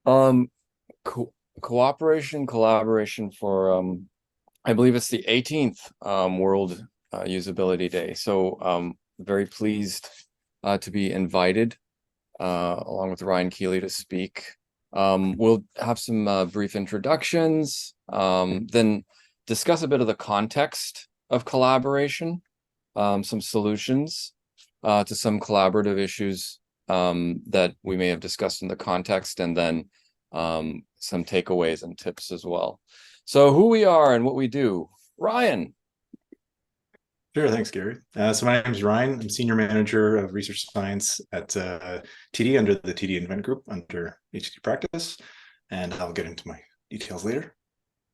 Um, co Cooperation, collaboration for I believe it's the 18th World Usability Day. So very pleased to be invited along with Ryan Kealey to speak. We'll have some brief introductions, then discuss a bit of the context of collaboration, some solutions to some collaborative issues that we may have discussed in the context, and then some takeaways and tips as well. So who we are and what we do. Ryan. Sure, thanks, Gary. So my name is Ryan. I'm Senior Manager of Research Science at TD under the TD Invent Group under HT Practice, and I'll get into my details later.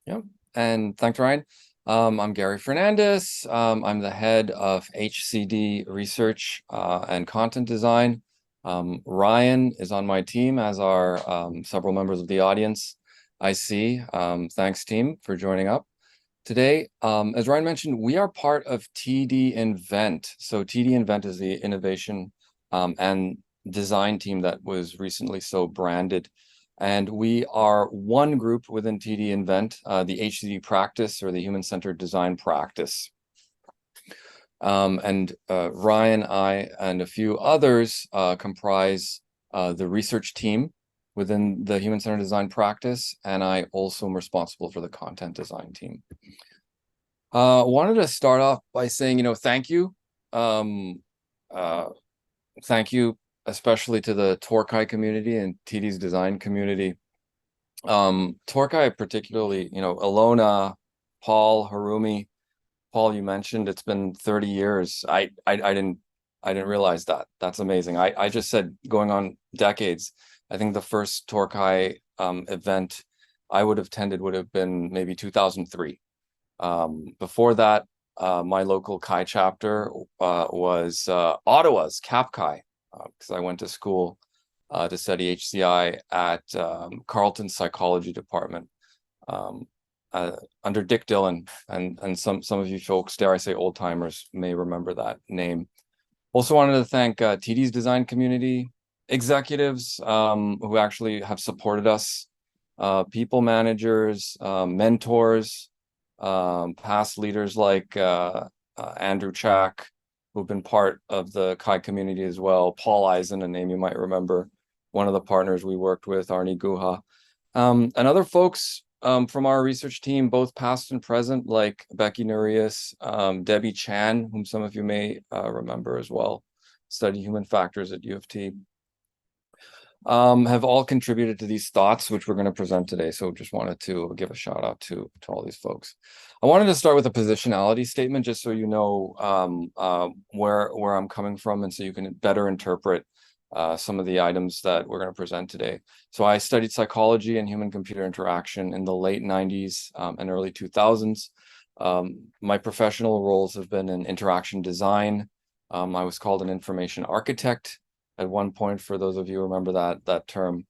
Yep. And thanks, Ryan. I'm G.Fernandes. I'm the head of HCD research and content design. Ryan is on my team, as are several members of the audience. I see. Thanks, team, for joining up today. As Ryan mentioned, we are part of TD Invent. So TD Invent is the innovation and design team that was recently so branded. And we are one group within TD Invent, the HCD practice, or the human-centered design practice. Ryan, I, and a few others comprise the research team within the human-centered design practice, and I also am responsible for the content design team. Wanted to start off by saying, thank you. Thank you especially to the TorCHI community and TD's design community. TorCHI particularly, Alona, Paul, Harumi. Paul, you mentioned it's been 30 years. I didn't realize that. That's amazing. I just said going on decades. I think the first TorCHI event I would have attended would have been maybe 2003. Before that, my local Chi chapter was Ottawa's Cap Chi, because I went to school to study HCI at Carleton's psychology department under Dick Dillon, and some of you folks, dare I say, old timers, may remember that name. Also wanted to thank TD's design community executives who actually have supported us, people managers, mentors, past leaders like Andrew Chack, who've been part of the Chi community as well. Paul Eisen, a name you might remember, one of the partners we worked with, Arnie Guha, and other folks from our research team, both past and present, like Becky Nurias, Debbie Chan, whom some of you may remember as well, studied human factors at U of T. Have all contributed to these thoughts, which we're going to present today. So just wanted to give a shout out to all these folks. I wanted to start with a positionality statement, just so you know where I'm coming from, and so you can better interpret some of the items that we're going to present today. So I studied psychology and human-computer interaction in the late 90s and early 2000s. My professional roles have been in interaction design. I was called an information architect at one point, for those of you who remember that term,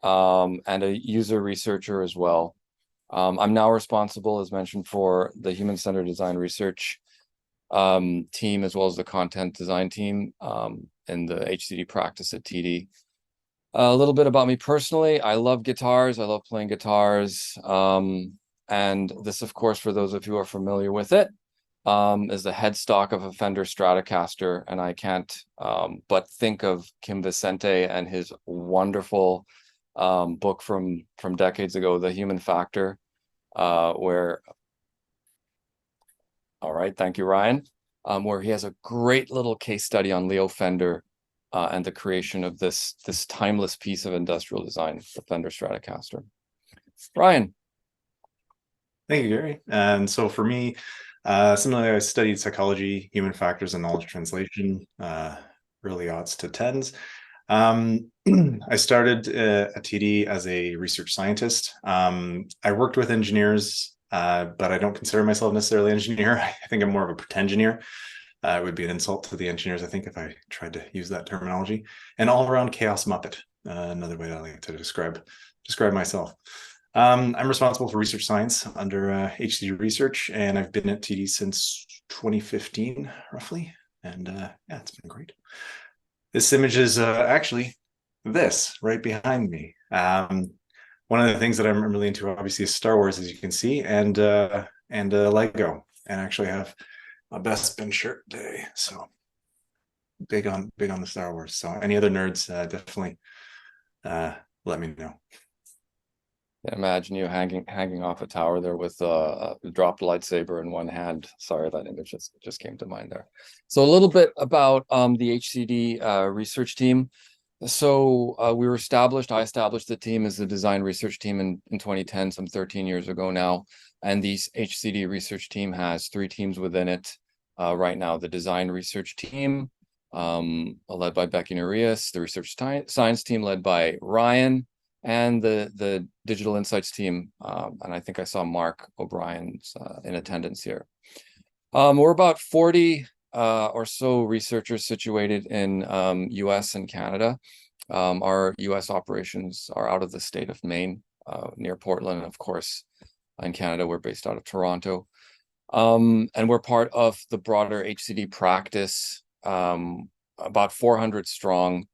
and a user researcher as well. I'm now responsible, as mentioned, for the human-centered design research team, as well as the content design team in the HCD practice at TD. A little bit about me personally. I love guitars. I love playing guitars. And this, of course, for those of you who are familiar with it, is the headstock of a Fender Stratocaster, and I can't but think of Kim Vicente and his wonderful book from decades ago, The Human Factor, where, all right, thank you, Ryan, where he has a great little case study on Leo Fender and the creation of this timeless piece of industrial design, the Fender Stratocaster. Ryan. Thank you, Gary. And so for me, similarly, I studied psychology, human factors, and knowledge translation, early aughts to tens. I started at TD as a research scientist. I worked with engineers, but I don't consider myself necessarily an engineer. I think I'm more of a pretend engineer. It would be an insult to the engineers, I think, if I tried to use that terminology. An all-around chaos muppet, another way I like to describe myself. I'm responsible for research science under HCD Research, and I've been at TD since 2015, roughly. And yeah, it's been great. This image is actually this right behind me. One of the things that I'm really into, obviously, is Star Wars, as you can see, and Lego, and actually have a Best Spin shirt today. So big on the Star Wars. So any other nerds, definitely let me know. Imagine you hanging off a tower there with a dropped lightsaber in one hand. Sorry, that image just came to mind there. So a little bit about the HCD research team. So we were established. I established the team as the design research team in 2010, some 13 years ago now. And the HCD research team has 3 teams within it right now. The design research team, led by Becky Narias, the research science team led by Ryan, and the digital insights team. And I think I saw Mark O'Brien's in attendance here. We're about 40 or so researchers situated in US and Canada. Our US operations are out of the state of Maine, near Portland. And of course, in Canada, we're based out of Toronto. And we're part of the broader HCD practice, about 400 strong,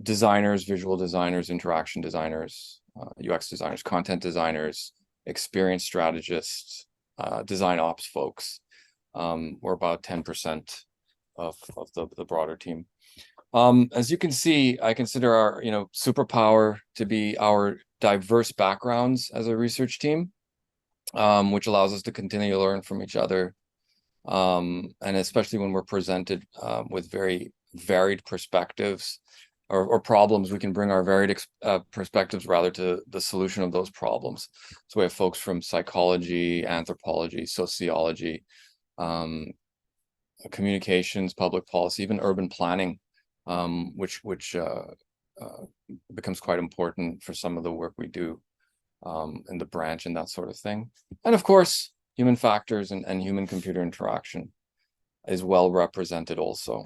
designers, visual designers, interaction designers, UX designers, content designers, experienced strategists, design ops folks. We're about 10% of the broader team. As you can see, I consider our superpower to be our diverse backgrounds as a research team, which allows us to continue to learn from each other. And especially when we're presented with very varied perspectives or problems, we can bring our varied perspectives rather to the solution of those problems. So we have folks from psychology, anthropology, sociology, communications, public policy, even urban planning, which becomes quite important for some of the work we do in the branch and that sort of thing. And of course, human factors and human computer interaction is well represented also.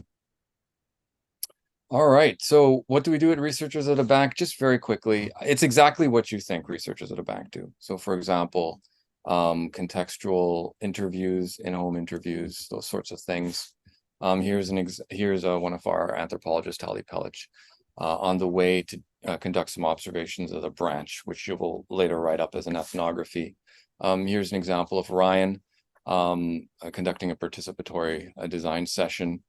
All right, so what do we do at Researchers at a Bank? Just very quickly, it's exactly what you think researchers at a bank do. So for example, contextual interviews, in-home interviews, those sorts of things. Here's one of our anthropologists, Tali Pelich, on the way to conduct some observations of the branch, which you will later write up as an ethnography. Here's an example of Ryan conducting a participatory design session,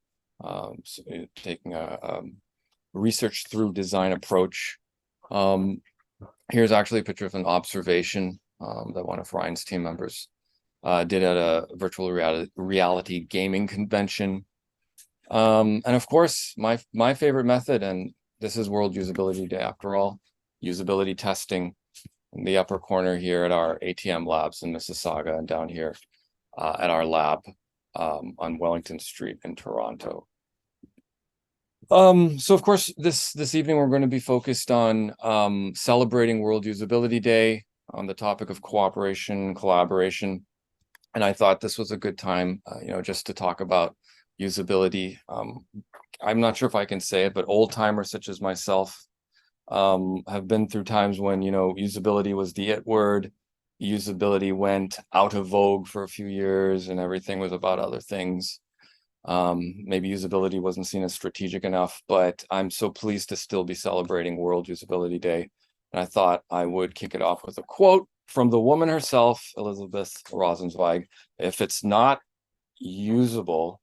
taking a research through design approach. Here's actually a picture of an observation that one of Ryan's team members did at a virtual reality gaming convention. And of course, my favorite method, and this is World Usability Day after all, usability testing in the upper corner here at our ATM labs in Mississauga, and down here at our lab on Wellington Street in Toronto. So of course, this evening we're going to be focused on celebrating World Usability Day on the topic of cooperation, collaboration. And I thought this was a good time, just to talk about usability. I'm not sure if I can say it, but old timers such as myself have been through times when, usability was the it word. Usability went out of vogue for a few years and everything was about other things. Maybe usability wasn't seen as strategic enough, but I'm so pleased to still be celebrating World Usability Day. And I thought I would kick it off with a quote from the woman herself, Elizabeth Rosenzweig: "If it's not usable,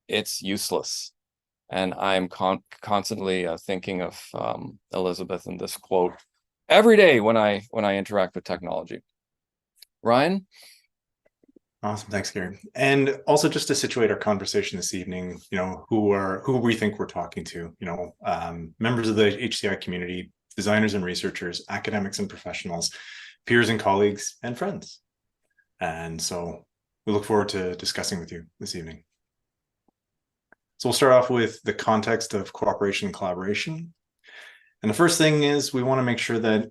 it's useless." And I'm constantly thinking of Elizabeth in this quote every day when I interact with technology. Ryan? Awesome, thanks, Gary. And also, just to situate our conversation this evening, who we think we're talking to, members of the HCI community, designers and researchers, academics and professionals, peers and colleagues, and friends. And so we look forward to discussing with you this evening. So we'll start off with the context of cooperation and collaboration. And the first thing is we want to make sure that,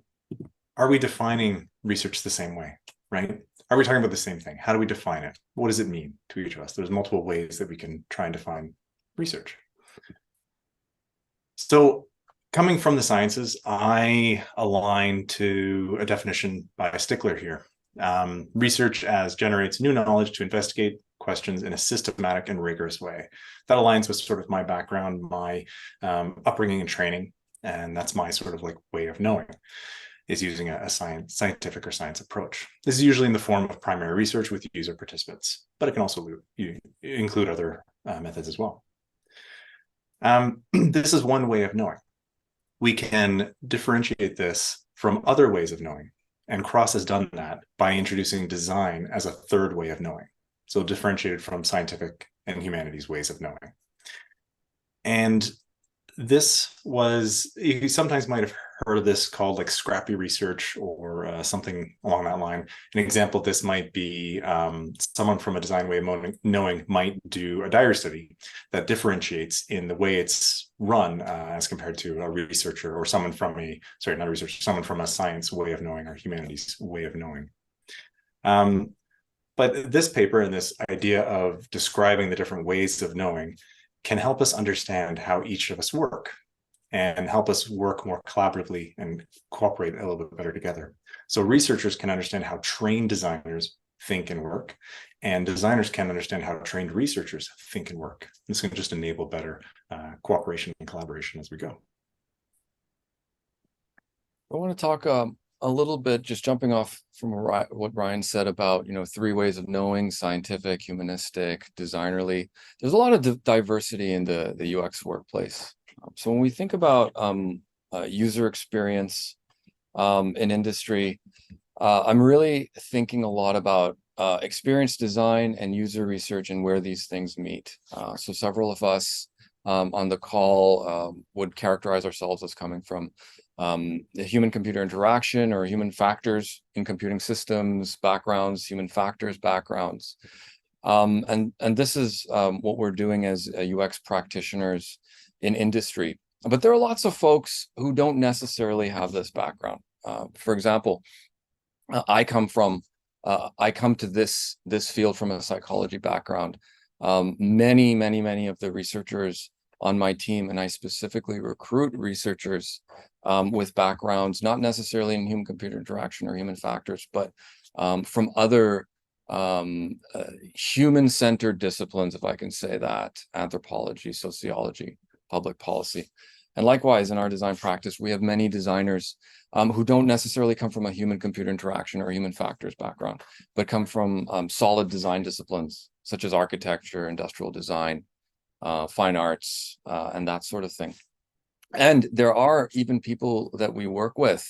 are we defining research the same way, right? Are we talking about the same thing? How do we define it? What does it mean to each of us? There's multiple ways that we can try and define research. So coming from the sciences, I align to a definition by Stickler here. Research as generates new knowledge to investigate questions in a systematic and rigorous way. That aligns with sort of my background, my upbringing and training. And that's my sort of like way of knowing, is using a scientific or science approach. This is usually in the form of primary research with user participants, but it can also include other methods as well. This is one way of knowing. We can differentiate this from other ways of knowing. And Cross has done that by introducing design as a third way of knowing. So differentiated from scientific and humanities ways of knowing. And this was, you sometimes might have heard of this called like scrappy research or something along that line. An example of this might be someone from a design way of knowing might do a diary study that differentiates in the way it's run as compared to a researcher or someone from not a researcher, someone from a science way of knowing or humanities way of knowing. But this paper and this idea of describing the different ways of knowing can help us understand how each of us work and help us work more collaboratively and cooperate a little bit better together. So researchers can understand how trained designers think and work, and designers can understand how trained researchers think and work. This can just enable better cooperation and collaboration as we go. I want to talk a little bit, just jumping off from what Ryan said about, three ways of knowing: scientific, humanistic, designerly. There's a lot of diversity in the UX workplace. So when we think about user experience in industry, I'm really thinking a lot about experience design and user research and where these things meet. So several of us on the call would characterize ourselves as coming from the human-computer interaction or human factors in computing systems backgrounds, human factors backgrounds. And this is what we're doing as UX practitioners in industry. But there are lots of folks who don't necessarily have this background. For example, I come to this field from a psychology background. Many of the researchers on my team, and I specifically recruit researchers with backgrounds, not necessarily in human-computer interaction or human factors, but from other human-centered disciplines, if I can say that: anthropology, sociology, public policy. And likewise, in our design practice, we have many designers who don't necessarily come from a human-computer interaction or human factors background, but come from solid design disciplines, such as architecture, industrial design, fine arts, and that sort of thing. And there are even people that we work with,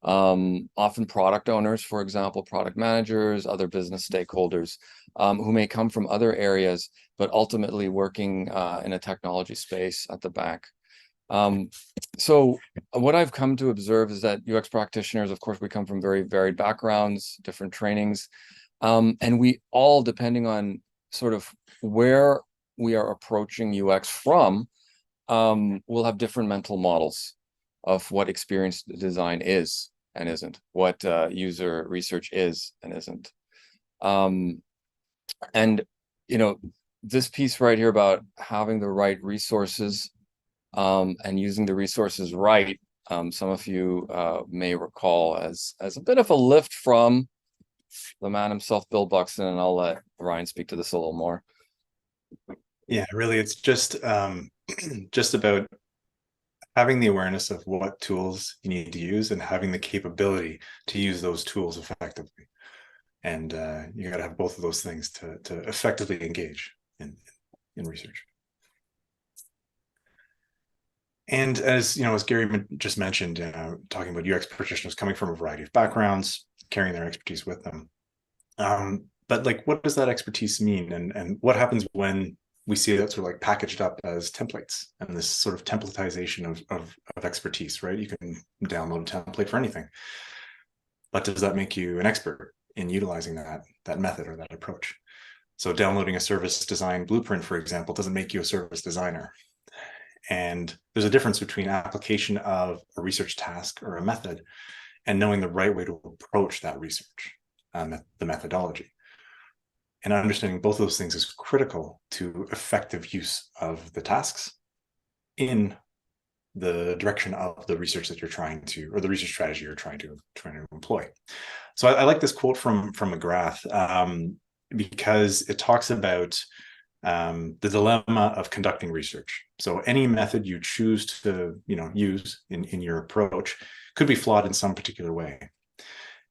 often product owners, for example, product managers, other business stakeholders, who may come from other areas, but ultimately working in a technology space at the back. So what I've come to observe is that UX practitioners, of course, we come from very varied backgrounds, different trainings, and we all, depending on sort of where we are approaching UX from, we'll have different mental models of what experience design is and isn't, what user research is and isn't. And, this piece right here about having the right resources and using the resources right, some of you may recall as a bit of a lift from the man himself, Bill Buxton, and I'll let Ryan speak to this a little more. Yeah, really, it's just just about having the awareness of what tools you need to use and having the capability to use those tools effectively. And you got to have both of those things to effectively engage in research. And as Gary just mentioned, talking about UX practitioners coming from a variety of backgrounds, carrying their expertise with them. But like, what does that expertise mean? And what happens when we see that sort of like packaged up as templates and this sort of templatization of expertise, right? You can download a template for anything. But does that make you an expert in utilizing that method or that approach? So downloading a service design blueprint, for example, doesn't make you a service designer. And there's a difference between application of a research task or a method and knowing the right way to approach that research, the methodology. And understanding both of those things is critical to effective use of the tasks in the direction of the research that you're trying to, or the research strategy you're trying to employ. So I like this quote from McGrath because it talks about the dilemma of conducting research. So any method you choose to use in your approach could be flawed in some particular way.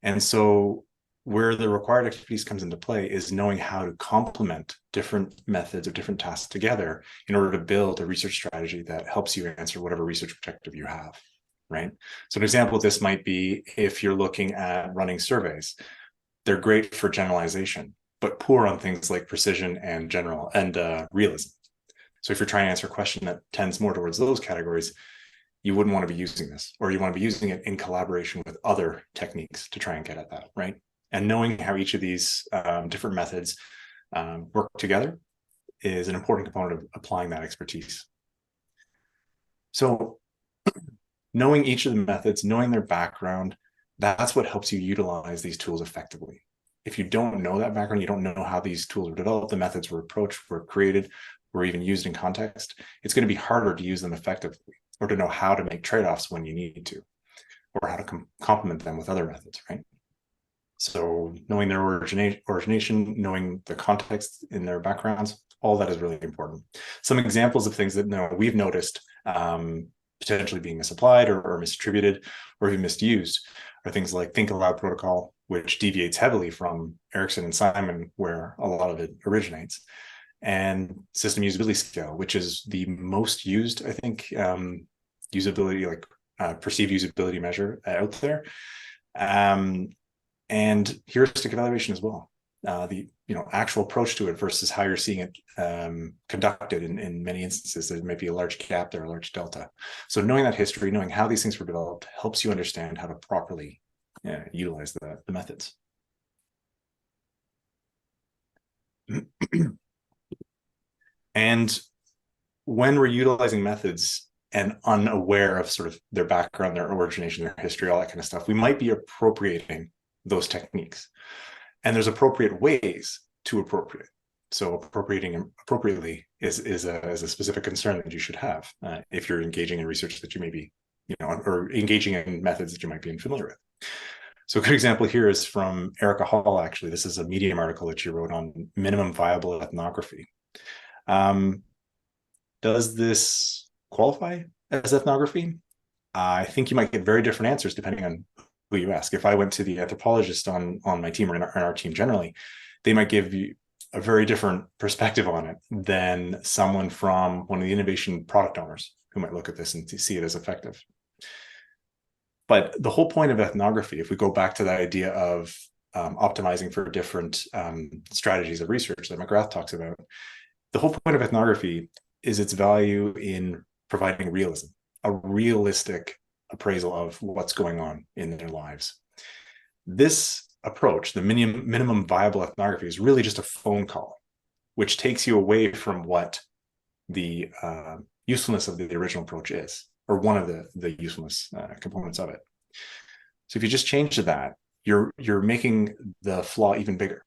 And so where the required expertise comes into play is knowing how to complement different methods or different tasks together in order to build a research strategy that helps you answer whatever research objective you have, right? So an example of this might be if you're looking at running surveys. They're great for generalization, but poor on things like precision and realism. So if you're trying to answer a question that tends more towards those categories, you wouldn't want to be using this, or you want to be using it in collaboration with other techniques to try and get at that, right? And knowing how each of these different methods work together is an important component of applying that expertise. So knowing each of the methods, knowing their background, that's what helps you utilize these tools effectively. If you don't know that background, you don't know how these tools were developed, the methods were approached, were created, were even used in context, it's going to be harder to use them effectively, or to know how to make trade-offs when you need to, or how to complement them with other methods, right? So knowing their origination, knowing the context in their backgrounds, all that is really important. Some examples of things that we've noticed potentially being misapplied or misattributed or even misused are things like Think Aloud protocol, which deviates heavily from Erickson and Simon, where a lot of it originates, and system usability scale, which is the most used, I think, usability, like perceived usability measure out there. And heuristic evaluation as well. The actual approach to it versus how you're seeing it conducted in many instances, there may be a large gap there, a large delta. So knowing that history, knowing how these things were developed, helps you understand how to properly utilize the methods. And when we're utilizing methods and unaware of sort of their background, their origination, their history, all that kind of stuff, we might be appropriating those techniques. And there's appropriate ways to appropriate. So appropriating appropriately is a specific concern that you should have if you're engaging in research that you may be, or engaging in methods that you might be unfamiliar with. So a good example here is from Erica Hall, actually. This is a Medium article that she wrote on minimum viable ethnography. Does this qualify as ethnography? I think you might get very different answers depending on who you ask. If I went to the anthropologist on my team, or in our team generally, they might give you a very different perspective on it than someone from one of the innovation product owners who might look at this and see it as effective. But the whole point of ethnography, if we go back to that idea of optimizing for different strategies of research that McGrath talks about, the whole point of ethnography is its value in providing realism, a realistic appraisal of what's going on in their lives. This approach, the minimum viable ethnography, is really just a phone call, which takes you away from what the usefulness of the original approach is, or one of the usefulness components of it. So if you just change to that, you're making the flaw even bigger.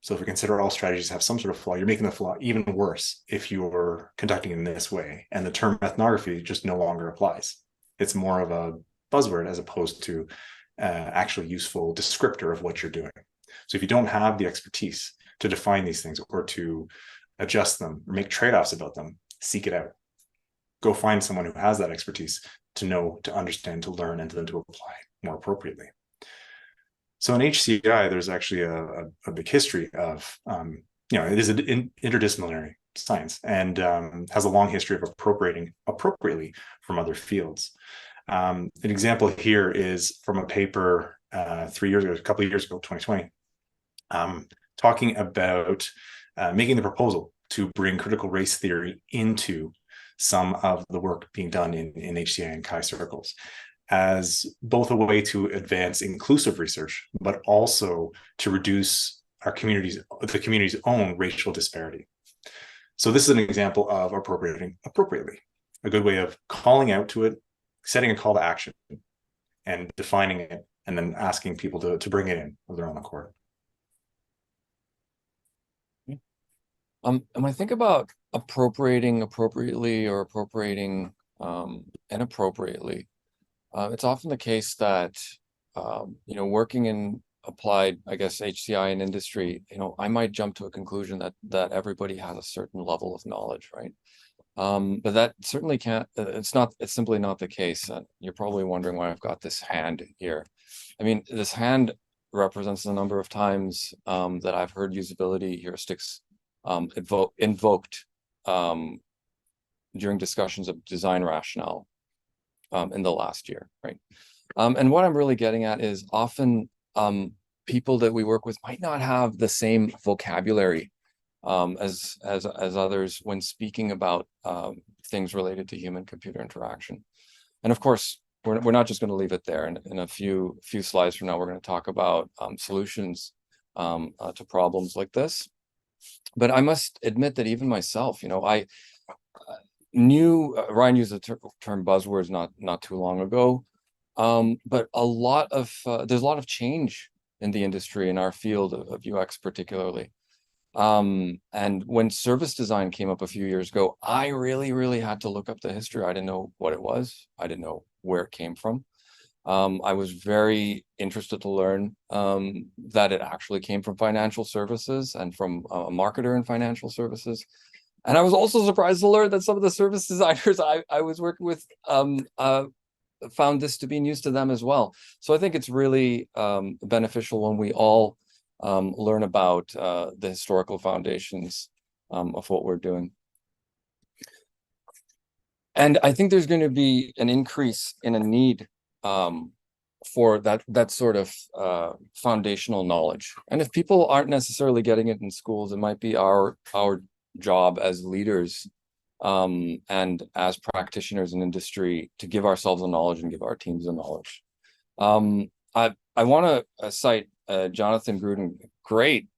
So if we consider all strategies have some sort of flaw, you're making the flaw even worse if you're conducting in this way. And the term ethnography just no longer applies. It's more of a buzzword as opposed to actually useful descriptor of what you're doing. So if you don't have the expertise to define these things or to adjust them or make trade-offs about them, seek it out. Go find someone who has that expertise to know, to understand, to learn, and then to apply more appropriately. So in HCI, there's actually a big history of, it is an interdisciplinary science and has a long history of appropriating appropriately from other fields. An example here is from a paper a couple of years ago, 2020, talking about making the proposal to bring critical race theory into some of the work being done in HCI and Chi circles, as both a way to advance inclusive research, but also to reduce the community's own racial disparity. So this is an example of appropriating appropriately, a good way of calling out to it, setting a call to action, and defining it, and then asking people to bring it in of their own accord. And I think about appropriating appropriately or appropriating inappropriately, it's often the case that working in applied, I guess, HCI in industry, I might jump to a conclusion that everybody has a certain level of knowledge, right? But that certainly can't, it's simply not the case. You're probably wondering why I've got this hand here. I mean, this hand represents the number of times that I've heard usability heuristics invoked during discussions of design rationale in the last year, right? And what I'm really getting at is often people that we work with might not have the same vocabulary as others when speaking about things related to human-computer interaction. And of course, we're not just going to leave it there. In a few slides from now, we're going to talk about solutions to problems like this. But I must admit that even myself, I knew Ryan used the term buzzwords not too long ago. But there's a lot of change in the industry, in our field of UX particularly. And when service design came up a few years ago, I really had to look up the history. I didn't know what it was. I didn't know where it came from. I was very interested to learn that it actually came from financial services and from a marketer in financial services. And I was also surprised to learn that some of the service designers I was working with found this to be news to them as well. So I think it's really beneficial when we all learn about the historical foundations of what we're doing. And I think there's going to be an increase in a need for that sort of foundational knowledge. And if people aren't necessarily getting it in schools, it might be our job as leaders and as practitioners in industry to give ourselves the knowledge and give our teams the knowledge. I want to cite Jonathan Gruden, great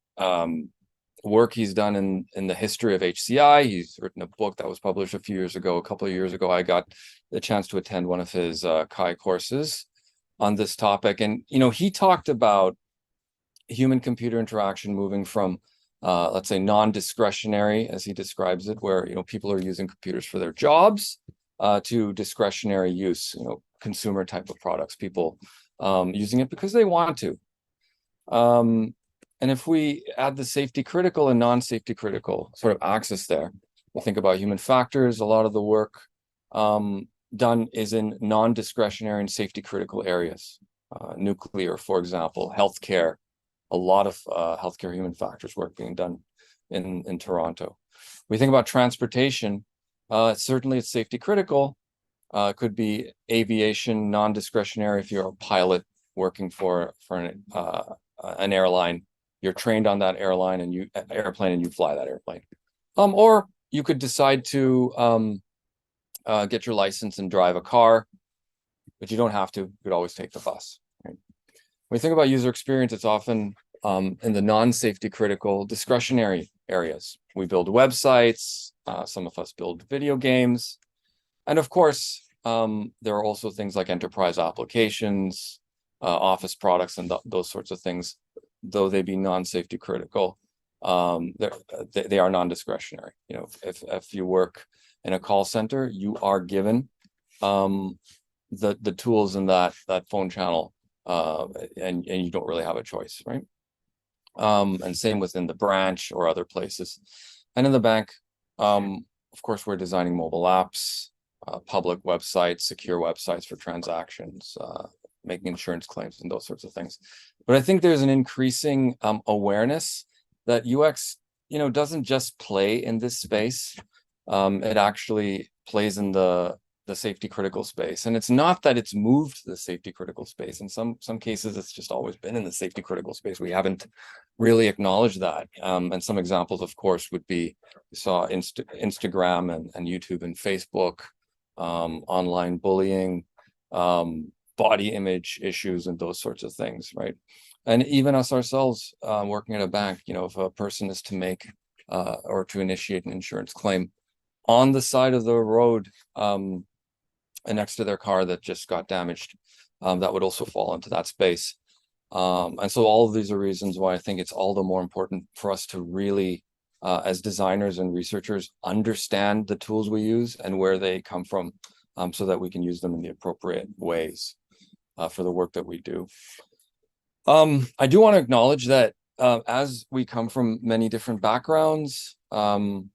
work he's done in the history of HCI. He's written a book that was published a couple of years ago. I got the chance to attend one of his CHI courses on this topic. And, he talked about human-computer interaction moving from let's say non-discretionary, as he describes it, where people are using computers for their jobs, to discretionary use, consumer type of products, people using it because they want to. And if we add the safety critical and non-safety critical sort of axis there, we think about human factors. A lot of the work done is in non-discretionary and safety critical areas. Nuclear, for example, healthcare. A lot of healthcare human factors work being done in Toronto. We think about transportation. Certainly, it's safety critical. Could be aviation, non-discretionary. If you're a pilot working for an airline, you're trained on that airplane and you fly that airplane. Or you could decide to get your license and drive a car, but you don't have to. You could always take the bus. Right? When you think about user experience, it's often in the non-safety critical discretionary areas. We build websites, some of us build video games. And of course, there are also things like enterprise applications, office products, and those sorts of things. Though they be non-safety critical, they are non-discretionary. If you work in a call center, you are given the tools in that phone channel, and you don't really have a choice, right? And same within the branch or other places. And in the bank, of course, we're designing mobile apps, public websites, secure websites for transactions, making insurance claims and those sorts of things. But I think there's an increasing awareness that UX, doesn't just play in this space. It actually plays in the safety critical space. And it's not that it's moved to the safety critical space. In some cases, it's just always been in the safety critical space. We haven't really acknowledged that. And some examples, of course, would be, you saw Instagram and YouTube and Facebook, online bullying, body image issues and those sorts of things, right? And even us ourselves working at a bank, if a person is to make or to initiate an insurance claim on the side of the road and next to their car that just got damaged, that would also fall into that space. And so all of these are reasons why I think it's all the more important for us to really, as designers and researchers, understand the tools we use and where they come from, so that we can use them in the appropriate ways for the work that we do. I do want to acknowledge that as we come from many different backgrounds and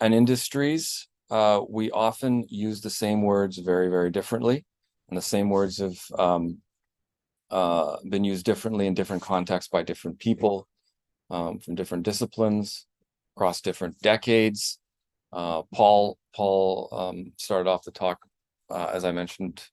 industries, we often use the same words very, very differently. And the same words have been used differently in different contexts by different people from different disciplines across different decades. Paul started off the talk, as I mentioned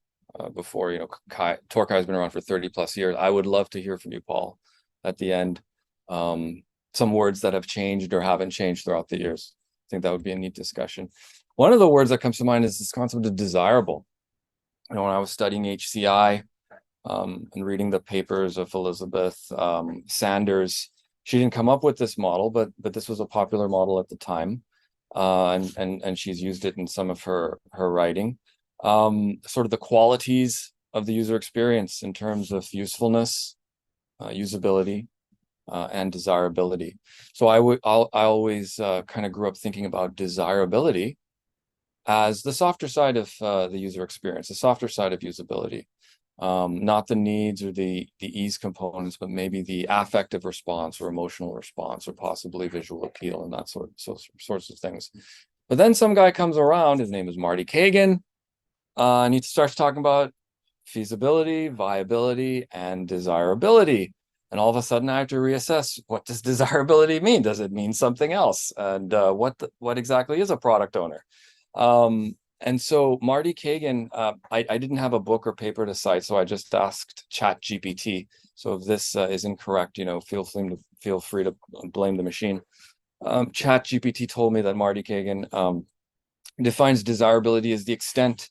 before, TorCHI has been around for 30 plus years. I would love to hear from you, Paul, at the end. Some words that have changed or haven't changed throughout the years. I think that would be a neat discussion. One of the words that comes to mind is this concept of desirable. When I was studying HCI and reading the papers of Elizabeth Sanders, she didn't come up with this model, but this was a popular model at the time. And she's used it in some of her writing. Sort of the qualities of the user experience in terms of usefulness, usability, and desirability. So I always kind of grew up thinking about desirability as the softer side of the user experience, the softer side of usability. Not the needs or the ease components, but maybe the affective response or emotional response or possibly visual appeal and that sorts of things. But then some guy comes around, his name is Marty Kagan, and he starts talking about feasibility, viability, and desirability. And all of a sudden I have to reassess, what does desirability mean? Does it mean something else? And what exactly is a product owner? And so Marty Kagan, I didn't have a book or paper to cite, so I just asked ChatGPT. So if this is incorrect, feel free to blame the machine. ChatGPT told me that Marty Kagan defines desirability as the extent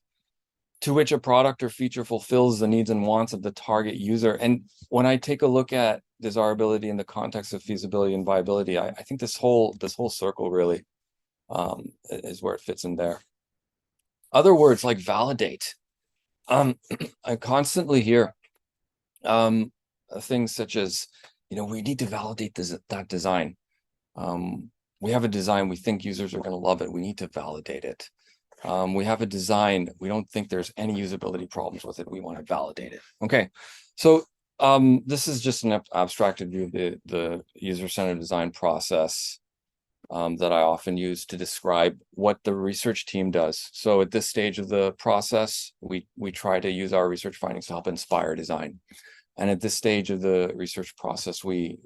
to which a product or feature fulfills the needs and wants of the target user. And when I take a look at desirability in the context of feasibility and viability, I think this whole circle really is where it fits in there. Other words like validate. I constantly hear things such as, we need to validate that design. We have a design, we think users are going to love it. We need to validate it. We have a design, we don't think there's any usability problems with it. We want to validate it. Okay, so this is just an abstracted view of the user-centered design process that I often use to describe what the research team does. So at this stage of the process, we try to use our research findings to help inspire design. And at this stage of the research process, we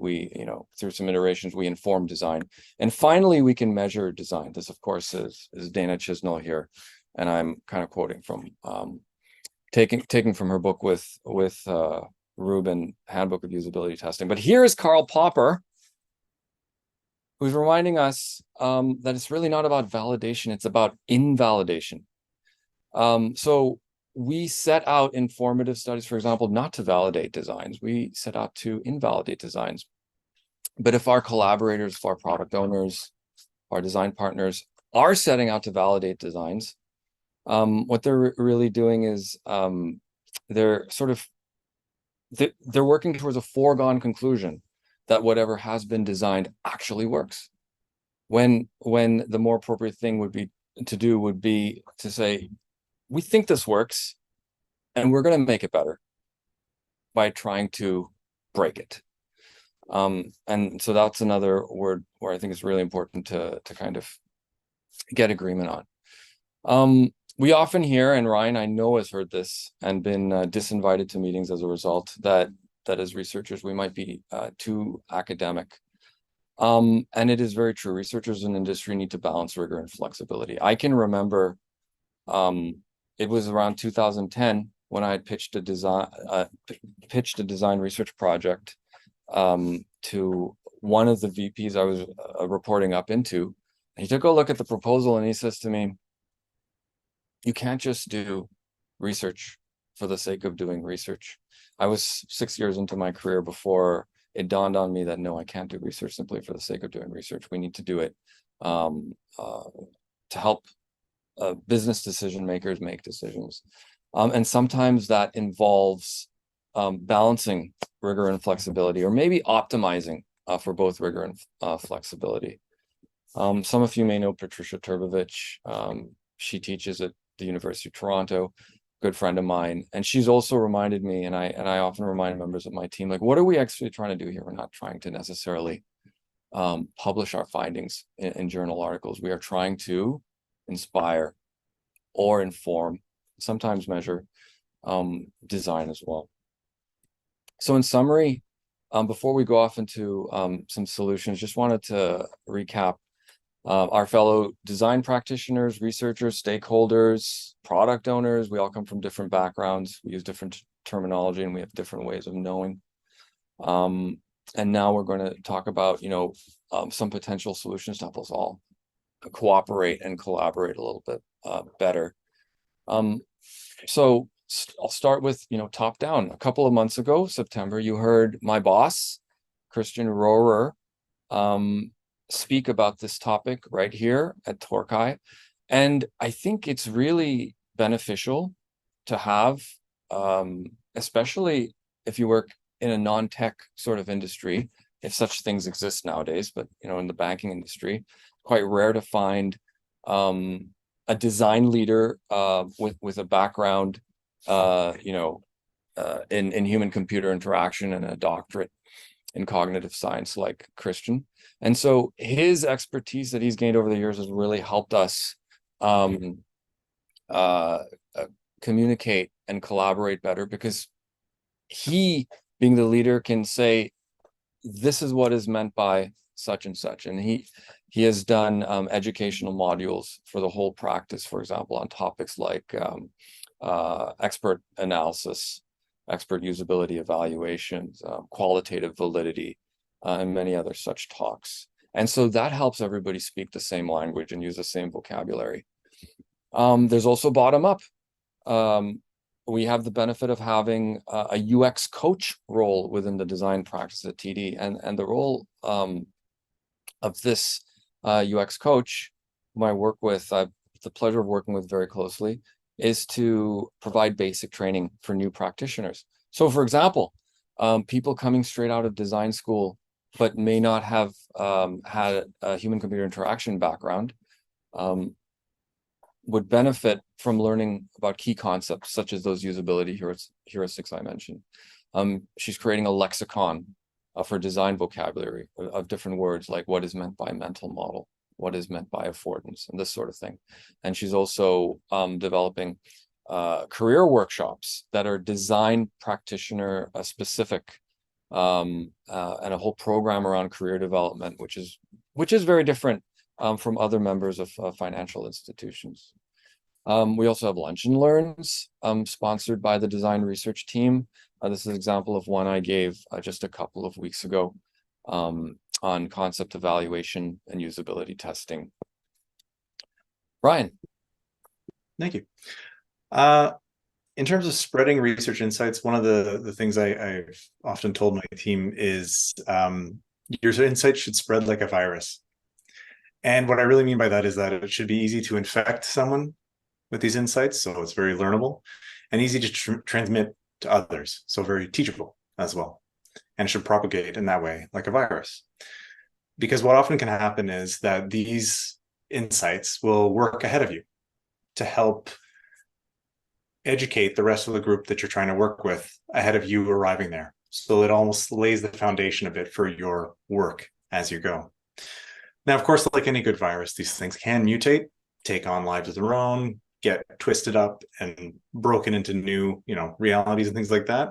through some iterations, we inform design. And finally, we can measure design. This, of course, is Dana Chisnell here. And I'm kind of quoting from, taking from her book with Rubin, Handbook of Usability Testing. But here is Karl Popper, who's reminding us that it's really not about validation, it's about invalidation. So we set out informative studies, for example, not to validate designs. We set out to invalidate designs. But if our collaborators, if our product owners, our design partners are setting out to validate designs, what they're really doing is they're working towards a foregone conclusion that whatever has been designed actually works. When the more appropriate thing would be to say, we think this works, and we're going to make it better by trying to break it. And so that's another word where I think it's really important to kind of get agreement on. We often hear, and Ryan, I know, has heard this and been disinvited to meetings as a result, that as researchers, we might be too academic. And it is very true. Researchers in industry need to balance rigor and flexibility. I can remember it was around 2010 when I had pitched a design research project to one of the VPs I was reporting up into. He took a look at the proposal and he says to me, "You can't just do research for the sake of doing research." I was 6 years into my career before it dawned on me that no, I can't do research simply for the sake of doing research. We need to do it to help business decision makers make decisions. And sometimes that involves balancing rigor and flexibility, or maybe optimizing for both rigor and flexibility. Some of you may know Patricia Turbovich. She teaches at the University of Toronto. good friend of mine, and she's also reminded me, and I often remind members of my team, like, what are we actually trying to do here? We're not trying to necessarily publish our findings in journal articles. We are trying to inspire or inform, sometimes measure design as well. So in summary, before we go off into some solutions, just wanted to recap our fellow design practitioners, researchers, stakeholders, product owners. We all come from different backgrounds. We use different terminology and we have different ways of knowing. And now we're going to talk about, some potential solutions to help us all cooperate and collaborate a little bit better. So I'll start with, top down. A couple of months ago, September, you heard my boss, Christian Rohrer, speak about this topic right here at TorCHI. And I think it's really beneficial to have, especially if you work in a non-tech sort of industry, if such things exist nowadays, but in the banking industry, quite rare to find a design leader with a background in human computer interaction and a doctorate in cognitive science like Christian. And so his expertise that he's gained over the years has really helped us communicate and collaborate better, because he, being the leader, can say, this is what is meant by such and such. And he has done educational modules for the whole practice, for example, on topics like expert analysis, expert usability evaluations, qualitative validity, and many other such talks. And so that helps everybody speak the same language and use the same vocabulary. There's also bottom up. We have the benefit of having a UX coach role within the design practice at TD, and the role of this UX coach, whom I work with, I've the pleasure of working with very closely, is to provide basic training for new practitioners. So, for example, people coming straight out of design school but may not have had a human-computer interaction background would benefit from learning about key concepts such as those usability heuristics I mentioned. She's creating a lexicon for design vocabulary of different words, like what is meant by mental model, what is meant by affordance, and this sort of thing. And she's also developing career workshops that are design practitioner specific, and a whole program around career development, which is very different from other members of financial institutions. We also have lunch and learns sponsored by the design research team. This is an example of one I gave just a couple of weeks ago on concept evaluation and usability testing. Ryan. Thank you. In terms of spreading research insights, one of the things I've often told my team is your insights should spread like a virus. And what I really mean by that is that it should be easy to infect someone with these insights, so it's very learnable, and easy to transmit to others, so very teachable as well, and should propagate in that way like a virus. Because what often can happen is that these insights will work ahead of you to help educate the rest of the group that you're trying to work with ahead of you arriving there. So it almost lays the foundation a bit for your work as you go. Now, of course, like any good virus, these things can mutate, take on lives of their own, get twisted up and broken into new, realities and things like that.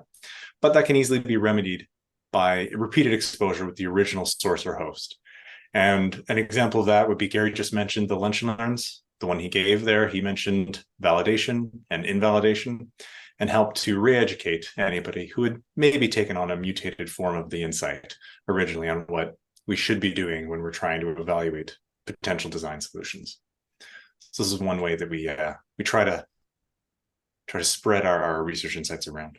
But that can easily be remedied by repeated exposure with the original source or host. And an example of that would be Gary just mentioned the lunch and learns, the one he gave there. He mentioned validation and invalidation and helped to re-educate anybody who had maybe taken on a mutated form of the insight originally on what we should be doing when we're trying to evaluate potential design solutions. So this is one way that we try to spread our research insights around.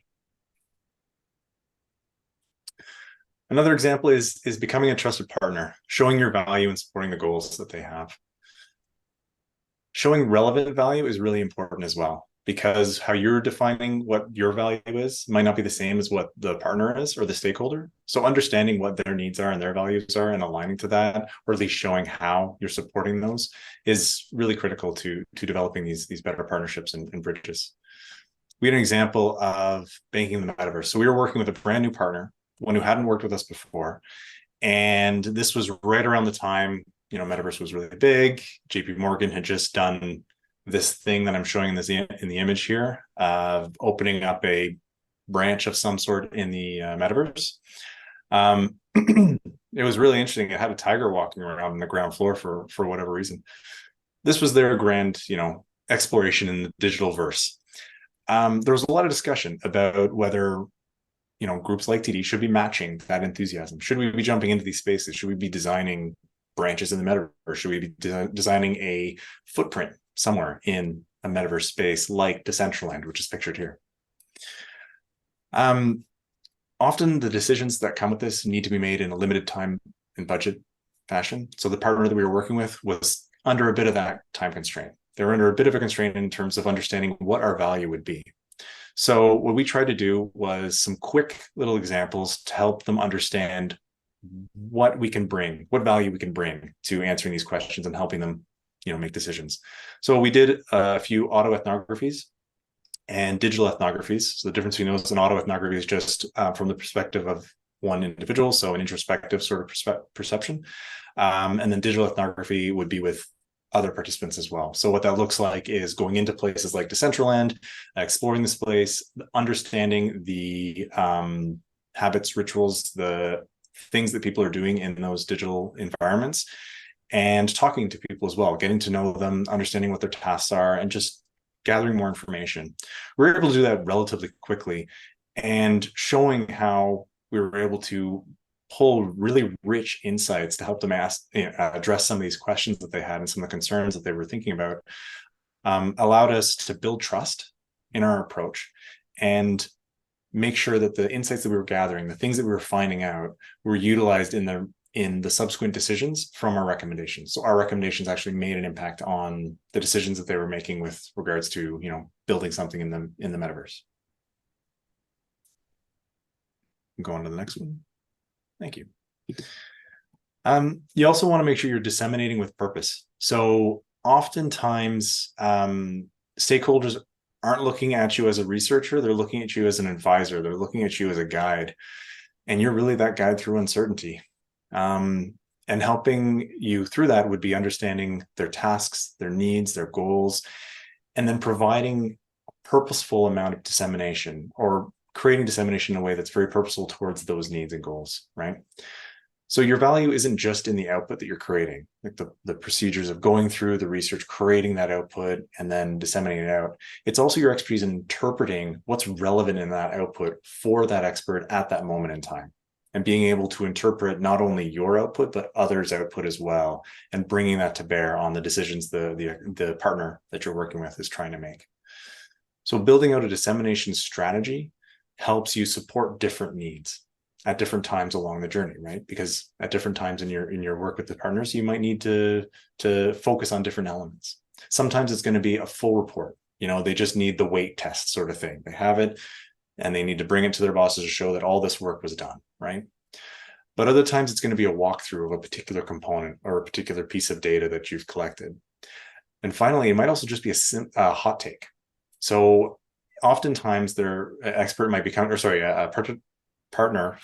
Another example is becoming a trusted partner, showing your value and supporting the goals that they have. Showing relevant value is really important as well, because how you're defining what your value is might not be the same as what the partner is or the stakeholder. So understanding what their needs are and their values are and aligning to that, or at least showing how you're supporting those, is really critical to developing these better partnerships and bridges. we had an example of banking in the metaverse. So we were working with a brand new partner, one who hadn't worked with us before. And this was right around the time, metaverse was really big. JP Morgan had just done this thing that I'm showing in the image here of opening up a branch of some sort in the metaverse. It was really interesting. It had a tiger walking around on the ground floor for whatever reason. This was their grand, exploration in the digital verse. There was a lot of discussion about whether groups like TD should be matching that enthusiasm. Should we be jumping into these spaces? Should we be designing branches in the metaverse? Should we be designing a footprint somewhere in a metaverse space like Decentraland, which is pictured here? Often the decisions that come with this need to be made in a limited time and budget fashion. So the partner that we were working with was under a bit of that time constraint. They were under a bit of a constraint in terms of understanding what our value would be. So what we tried to do was some quick little examples to help them understand what we can bring, what value we can bring to answering these questions and helping them, make decisions. So we did a few autoethnographies and digital ethnographies. So the difference between those and autoethnography is just from the perspective of one individual, so an introspective sort of perception. And then digital ethnography would be with other participants as well. So what that looks like is going into places like Decentraland, exploring this place, understanding the habits, rituals, the things that people are doing in those digital environments, and talking to people as well, getting to know them, understanding what their tasks are, and just gathering more information. We were able to do that relatively quickly and showing how we were able to pull really rich insights to help them address some of these questions that they had and some of the concerns that they were thinking about, allowed us to build trust in our approach and make sure that the insights that we were gathering, the things that we were finding out, were utilized in the subsequent decisions from our recommendations. So our recommendations actually made an impact on the decisions that they were making with regards to building something in the metaverse. Go on to the next one. Thank you. You also want to make sure you're disseminating with purpose. So oftentimes, stakeholders aren't looking at you as a researcher. They're looking at you as an advisor. They're looking at you as a guide. And you're really that guide through uncertainty. And helping you through that would be understanding their tasks, their needs, their goals, and then providing a purposeful amount of dissemination or creating dissemination in a way that's very purposeful towards those needs and goals, right? So your value isn't just in the output that you're creating, like the procedures of going through the research, creating that output, and then disseminating it out. It's also your expertise in interpreting what's relevant in that output for that expert at that moment in time, and being able to interpret not only your output, but others' output as well, and bringing that to bear on the decisions the partner that you're working with is trying to make. So building out a dissemination strategy helps you support different needs at different times along the journey, right? Because at different times in your work with the partners, you might need to focus on different elements. Sometimes it's going to be a full report. They just need the weight test sort of thing. They have it and they need to bring it to their bosses to show that all this work was done, right? But other times it's going to be a walkthrough of a particular component or a particular piece of data that you've collected. And finally, it might also just be a hot take. So oftentimes their expert might become, a partner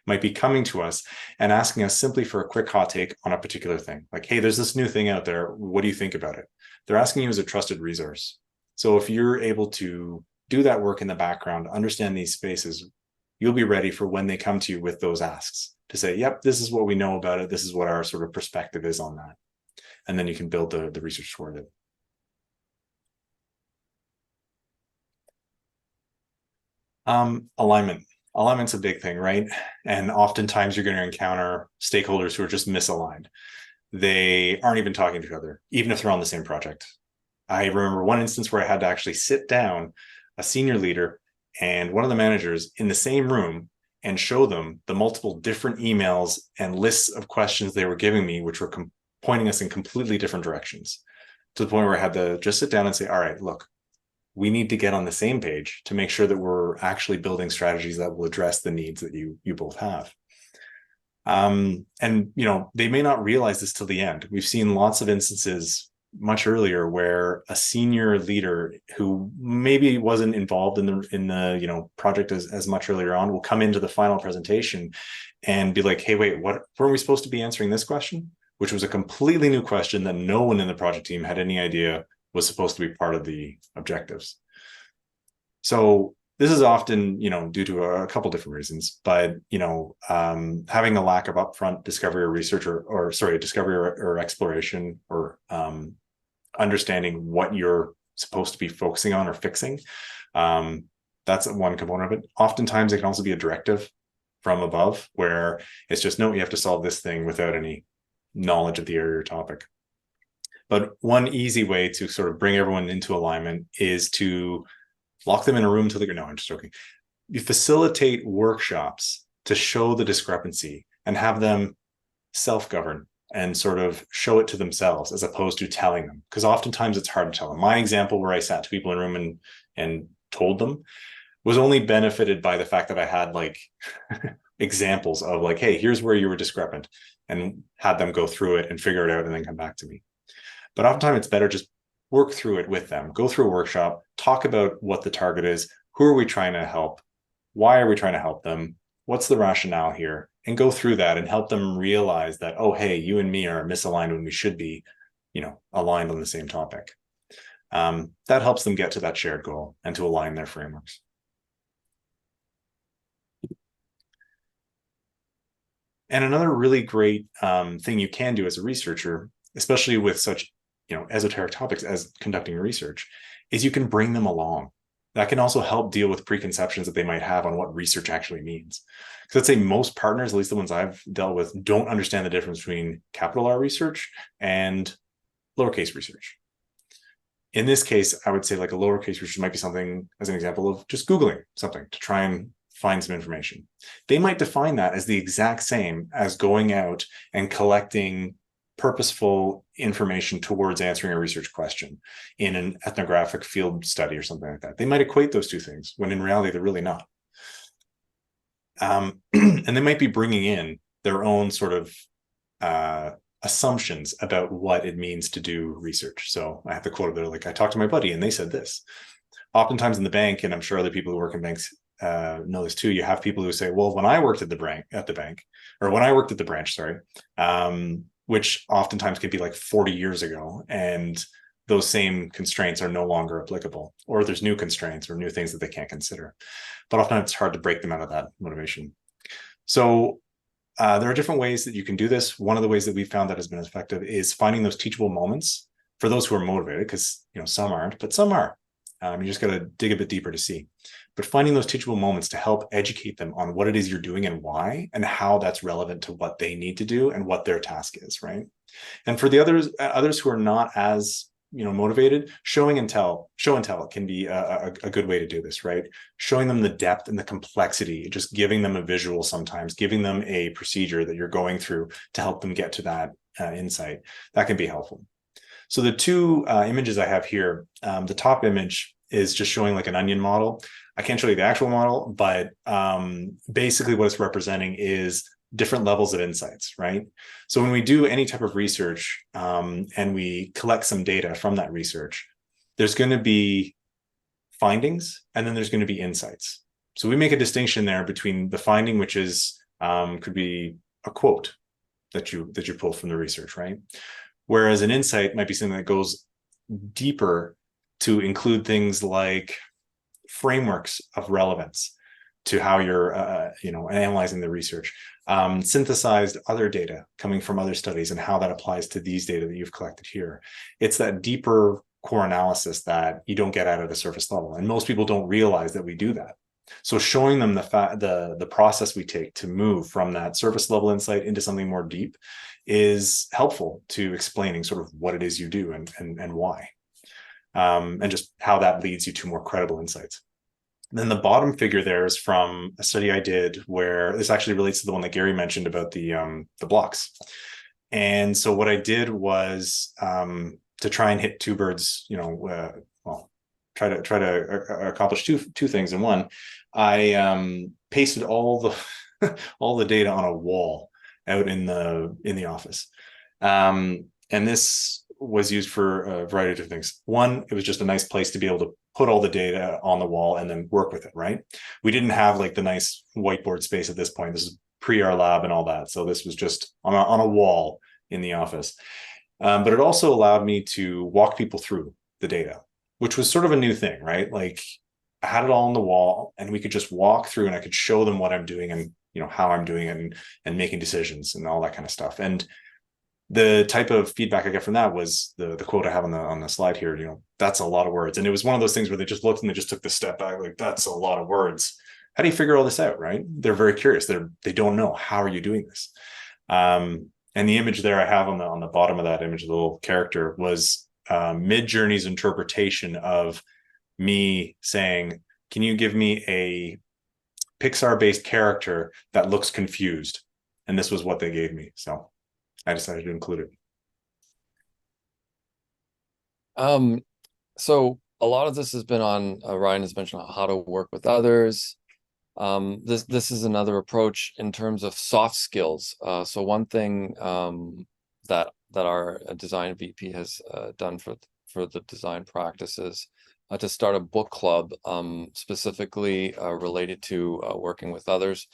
might be coming to us and asking us simply for a quick hot take on a particular thing. Like, hey, there's this new thing out there. What do you think about it? They're asking you as a trusted resource. So if you're able to do that work in the background, understand these spaces, you'll be ready for when they come to you with those asks to say, yep, this is what we know about it. This is what our sort of perspective is on that. And then you can build the research toward it. Alignment. Alignment's a big thing, right? And oftentimes you're going to encounter stakeholders who are just misaligned. They aren't even talking to each other, even if they're on the same project. I remember one instance where I had to actually sit down a senior leader and one of the managers in the same room and show them the multiple different emails and lists of questions they were giving me, which were pointing us in completely different directions, to the point where I had to just sit down and say, all right, look, we need to get on the same page to make sure that we're actually building strategies that will address the needs that you both have. And they may not realize this till the end. We've seen lots of instances much earlier, where a senior leader who maybe wasn't involved in the project as much earlier on will come into the final presentation and be like, hey, wait, what, weren't we supposed to be answering this question? Which was a completely new question that no one in the project team had any idea was supposed to be part of the objectives. So this is often, due to a couple different reasons, but, having a lack of upfront discovery or research discovery or exploration, or understanding what you're supposed to be focusing on or fixing. That's one component of it. Oftentimes it can also be a directive from above, where it's just, no, you have to solve this thing without any knowledge of the area or topic. But one easy way to sort of bring everyone into alignment is to lock them in a room till they're, no, I'm just joking. You facilitate workshops to show the discrepancy and have them self-govern and sort of show it to themselves, as opposed to telling them, because oftentimes it's hard to tell them. My example, where I sat to people in a room and told them, was only benefited by the fact that I had like examples of like, hey, here's where you were discrepant, and had them go through it and figure it out and then come back to me. But oftentimes it's better just work through it with them, go through a workshop, talk about what the target is, who are we trying to help, why are we trying to help them, what's the rationale here, and go through that and help them realize that, oh, hey, you and me are misaligned when we should be, aligned on the same topic. That helps them get to that shared goal and to align their frameworks. And another really great thing you can do as a researcher, especially with such esoteric topics as conducting research, is you can bring them along. That can also help deal with preconceptions that they might have on what research actually means. Because let's say most partners, at least the ones I've dealt with, don't understand the difference between capital R research and lowercase research. In this case, I would say like a lowercase research might be something, as an example of just Googling something to try and find some information. They might define that as the exact same as going out and collecting purposeful information towards answering a research question in an ethnographic field study or something like that. They might equate those two things when in reality they're really not. And they might be bringing in their own sort of assumptions about what it means to do research. So I have the quote there, like, I talked to my buddy and they said this. Oftentimes in the bank, and I'm sure other people who work in banks know this too, you have people who say, well, when I worked at the bank, or when I worked at the branch, which oftentimes could be like 40 years ago, and those same constraints are no longer applicable, or there's new constraints or new things that they can't consider. But often it's hard to break them out of that motivation. So there are different ways that you can do this. One of the ways that we've found that has been effective is finding those teachable moments for those who are motivated, because some aren't, but some are. You just got to dig a bit deeper to see. But finding those teachable moments to help educate them on what it is you're doing and why, and how that's relevant to what they need to do and what their task is, right? And for the others who are not as motivated, show and tell can be a good way to do this, right? Showing them the depth and the complexity, just giving them a visual, sometimes giving them a procedure that you're going through to help them get to that insight, that can be helpful. So the two images I have here, the top image is just showing like an onion model. I can't show you the actual model, but basically what it's representing is different levels of insights, right? So when we do any type of research and we collect some data from that research, there's going to be findings and then there's going to be insights. So we make a distinction there between the finding, which is could be a quote that you pull from the research, right? Whereas an insight might be something that goes deeper to include things like frameworks of relevance to how you're analyzing the research, synthesized other data coming from other studies and how that applies to these data that you've collected here. It's that deeper core analysis that you don't get out at a surface level, and most people don't realize that we do that. So showing them the process we take to move from that surface level insight into something more deep is helpful to explaining sort of what it is you do and why, and just how that leads you to more credible insights. Then the bottom figure there is from a study I did where this actually relates to the one that Gary mentioned about the blocks. And so what I did was to try and hit two birds, try to accomplish two things in one. I pasted all the all the data on a wall out in the office, and this was used for a variety of different things. One, it was just a nice place to be able to put all the data on the wall and then work with it, right? We didn't have like the nice whiteboard space at this point. This is pre our lab and all that. So this was just on a wall in the office. But it also allowed me to walk people through the data, which was sort of a new thing, right? Like I had it all on the wall and we could just walk through and I could show them what I'm doing and, you know, how I'm doing it and making decisions and all that kind of stuff. And the type of feedback I get from that was the quote I have on the slide here, you know, that's a lot of words. And it was one of those things where they just looked and they just took the step back, like, that's a lot of words. How do you figure all this out, right? They're very curious. They don't know. How are you doing this? And the image there I have on the bottom of that image, the little character, was Midjourney's interpretation of me saying, can you give me a Pixar-based character that looks confused? And this was what they gave me. So I decided to include it. So a lot of this has been on, Ryan has mentioned how to work with others. This is another approach in terms of soft skills. So one thing that our design VP has done for the design practices to start a book club specifically related to working with others.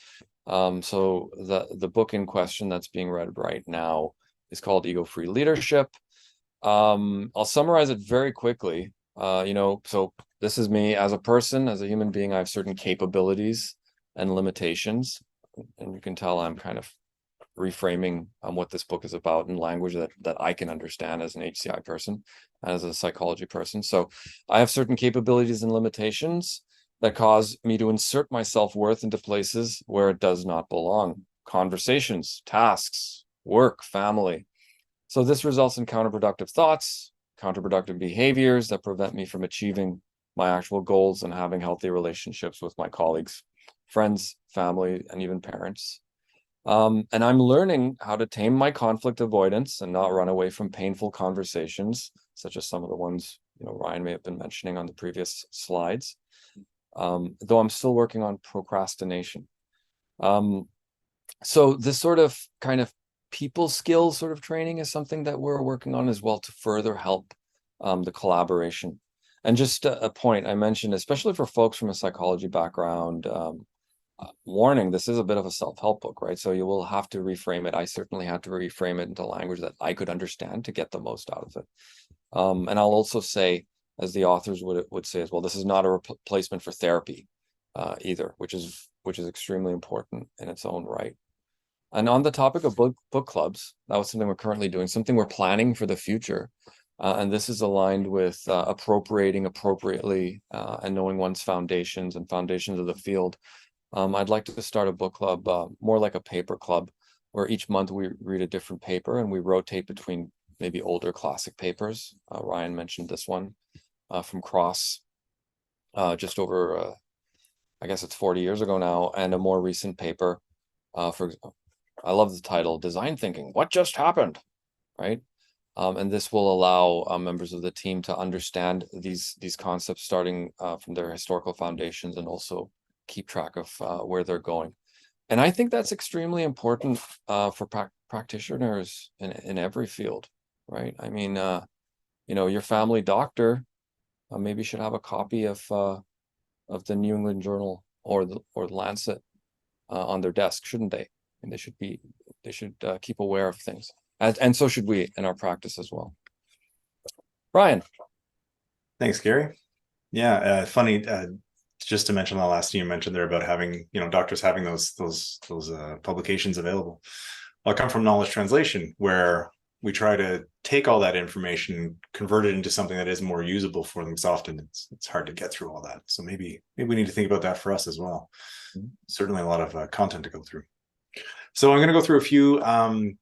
So the book in question that's being read right now is called Ego-Free Leadership. I'll summarize it very quickly. You know, so this is me as a person, as a human being. I have certain capabilities and limitations, and you can tell I'm kind of reframing what this book is about in language that I can understand as an HCI person, as a psychology person. So I have certain capabilities and limitations that cause me to insert my self-worth into places where it does not belong. Conversations, tasks, work, family. So this results in counterproductive thoughts, counterproductive behaviors that prevent me from achieving my actual goals and having healthy relationships with my colleagues, friends, family, and even parents. And I'm learning how to tame my conflict avoidance and not run away from painful conversations, such as some of the ones, you know, Ryan may have been mentioning on the previous slides, though I'm still working on procrastination. So this sort of kind of people skills sort of training is something that we're working on as well to further help the collaboration. And just a point I mentioned, especially for folks from a psychology background, warning, this is a bit of a self-help book, right? So you will have to reframe it. I certainly had to reframe it into language that I could understand to get the most out of it. And I'll also say, as the authors would say as well, this is not a replacement for therapy either, which is extremely important in its own right. And on the topic of book clubs, that was something we're currently doing, something we're planning for the future. And this is aligned with appropriating appropriately and knowing one's foundations and foundations of the field. I'd like to start a book club, more like a paper club, where each month we read a different paper and we rotate between maybe older classic papers. Ryan mentioned this one from Cross, just over, I guess it's 40 years ago now, and a more recent paper. I love the title, Design Thinking, What Just Happened, right? And this will allow members of the team to understand these concepts starting from their historical foundations and also keep track of where they're going. And I think that's extremely important for practitioners in every field, right? I mean, you know, your family doctor maybe should have a copy of the New England Journal or the Lancet on their desk, shouldn't they? And they should keep aware of things, and so should we in our practice as well. Ryan. Thanks, Gary. Yeah, funny. Just to mention the last thing you mentioned there about having, you know, doctors having those publications available. Well, I come from knowledge translation, where we try to take all that information, convert it into something that is more usable for them. Because often it's hard to get through all that. So maybe we need to think about that for us as well. Mm-hmm. Certainly a lot of content to go through. So I'm going to go through a few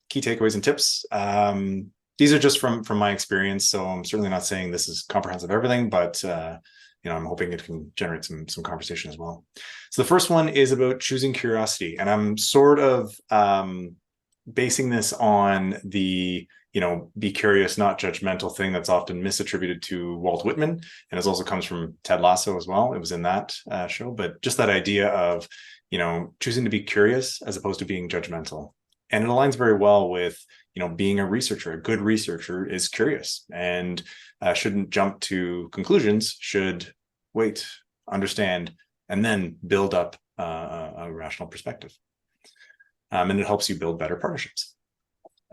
key takeaways and tips. These are just from my experience, so I'm certainly not saying this is comprehensive everything, but you know, I'm hoping it can generate some conversation as well. So the first one is about choosing curiosity, and I'm sort of basing this on the, you know, be curious, not judgmental thing that's often misattributed to Walt Whitman, and it also comes from Ted Lasso as well. It was in that show, but just that idea of, you know, choosing to be curious as opposed to being judgmental. And it aligns very well with, being a researcher. A good researcher is curious and shouldn't jump to conclusions, should wait, understand, and then build up a rational perspective. And it helps you build better partnerships.